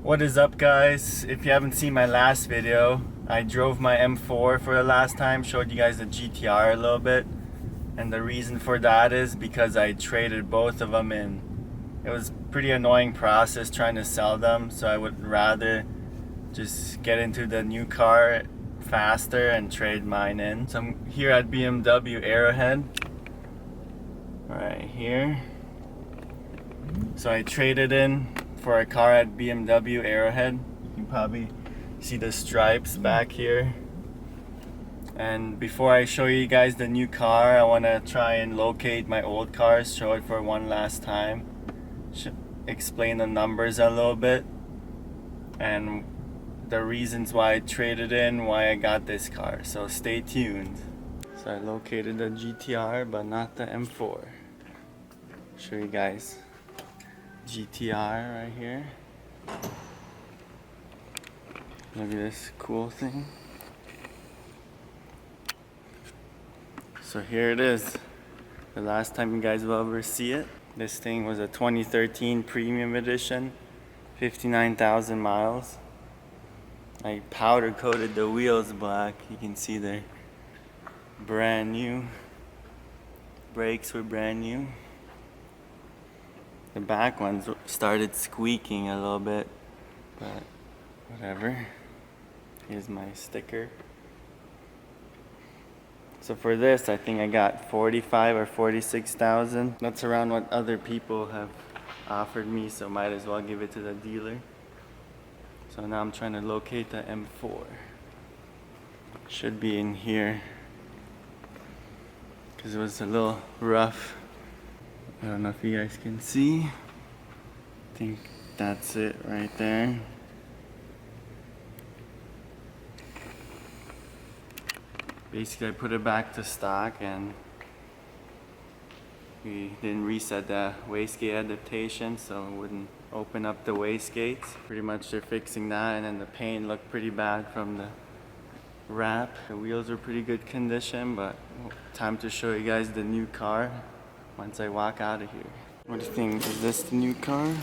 What is up, guys? If you haven't seen my last video, I drove my M4 for the last time, showed you guys the GTR a little bit, and the reason for that is because I traded both of them in. It was a pretty annoying process trying to sell them, so I would rather just get into the new car faster and trade mine in. So I'm here at BMW Arrowhead right here. So I traded in for a car at BMW Arrowhead. You can probably see the stripes back here. And before I show you guys the new car, I want to try and locate my old cars, show it for one last time, explain the numbers a little bit, and the reasons why I traded in, why I got this car. So stay tuned. So I located the GTR, but not the M4. Show you guys. GTR right here. Look at this cool thing. So here it is. The last time you guys will ever see it. This thing was a 2013 Premium Edition, 59,000 miles. I powder coated the wheels black. You can see they're brand new. Brakes were brand new. The back ones started squeaking a little bit, but whatever. Here's my sticker. So for this, I think I got 45 or 46,000. That's around what other people have offered me, so might as well give it to the dealer. So now I'm trying to locate the M4. Should be in here, because it was a little rough. I don't know if you guys can see. I think that's it right there. Basically, I put it back to stock, and we didn't reset the wastegate adaptation, so it wouldn't open up the wastegates. Pretty much they're fixing that, and then the paint looked pretty bad from the wrap. The wheels are pretty good condition, but time to show you guys the new car once I walk out of here. What do you think? Is this the new car?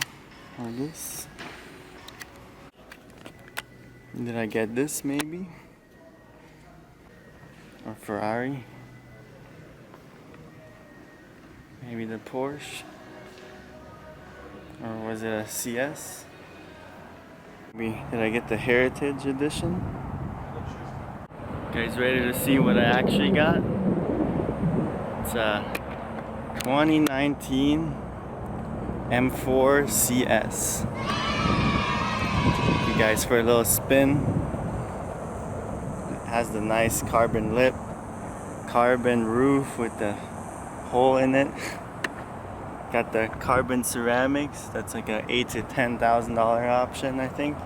Or this? Did I get this maybe? Or Ferrari? Maybe the Porsche? Or was it a CS? Maybe, did I get the Heritage Edition? Guys, ready to see what I actually got? It's a 2019 M4 CS. Take you guys for a little spin. It has the nice carbon lip, carbon roof with the hole in it. Got the carbon ceramics. That's like a $8,000 to $10,000 option, I think.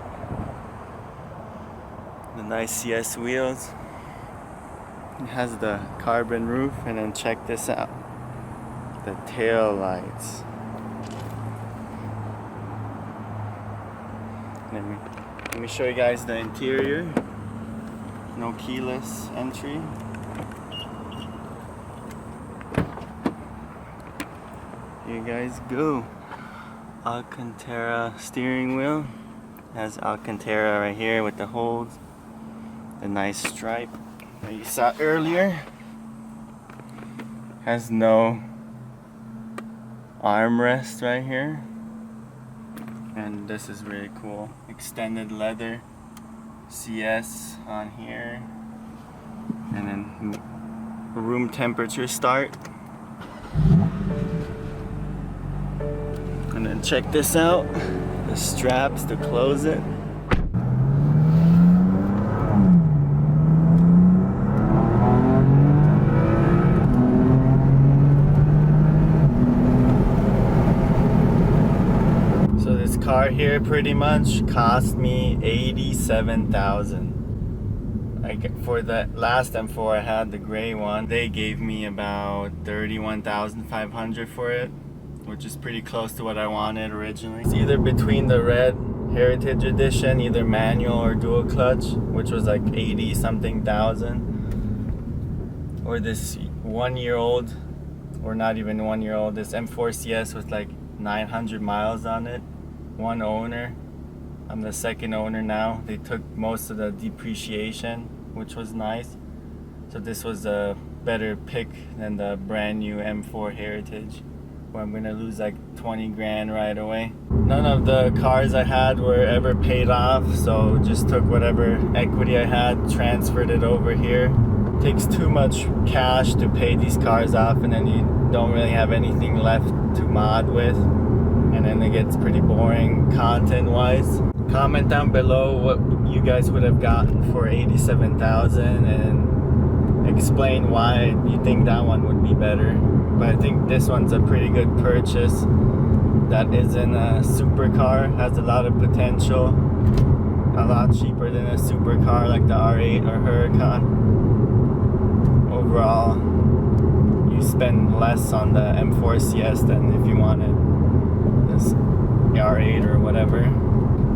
The nice CS wheels. It has the carbon roof, and then check this out. The tail lights. Let me show you guys the interior. No keyless entry. Here you guys go. Alcantara steering wheel. Has Alcantara right here with the holes. The nice stripe that you saw earlier. Has no armrest right here, and this is really cool. Extended leather CS on here, and then room temperature start. And then check this out, the straps to close it. Car here pretty much cost me $87,000. Like for the last M4 I had, the gray one, they gave me about $31,500 for it, which is pretty close to what I wanted originally. It's either between the red Heritage Edition, either manual or dual clutch, which was like 80 something thousand, or this 1 year old, or not even 1 year old, this M4 CS with like 900 miles on it. One owner, I'm the second owner now. They took most of the depreciation, which was nice. So this was a better pick than the brand new M4 Heritage, where I'm gonna lose like 20 grand right away. None of the cars I had were ever paid off, so just took whatever equity I had, transferred it over here. Takes too much cash to pay these cars off, and then you don't really have anything left to mod with, and then it gets pretty boring content wise. Comment down below what you guys would have gotten for 87,000 and explain why you think that one would be better. But I think this one's a pretty good purchase. That isn't a supercar, has a lot of potential, a lot cheaper than a supercar like the R8 or Huracan. Overall, you spend less on the M4 CS than if you wanted this R8 or whatever.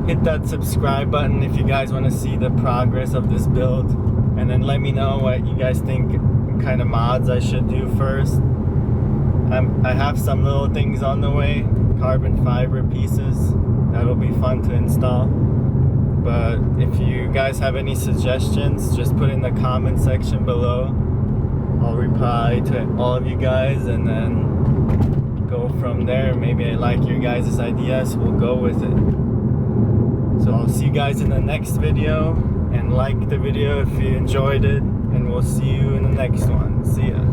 Hit that subscribe button if you guys want to see the progress of this build, and then let me know what you guys think kind of mods I should do first. I have some little things on the way, carbon fiber pieces that'll be fun to install. But if you guys have any suggestions, just put in the comment section below. I'll reply to all of you guys and then go from there. Maybe I like your guys' ideas, we'll go with it. So I'll see you guys in the next video, and like the video if you enjoyed it, and we'll see you in the next one. See ya.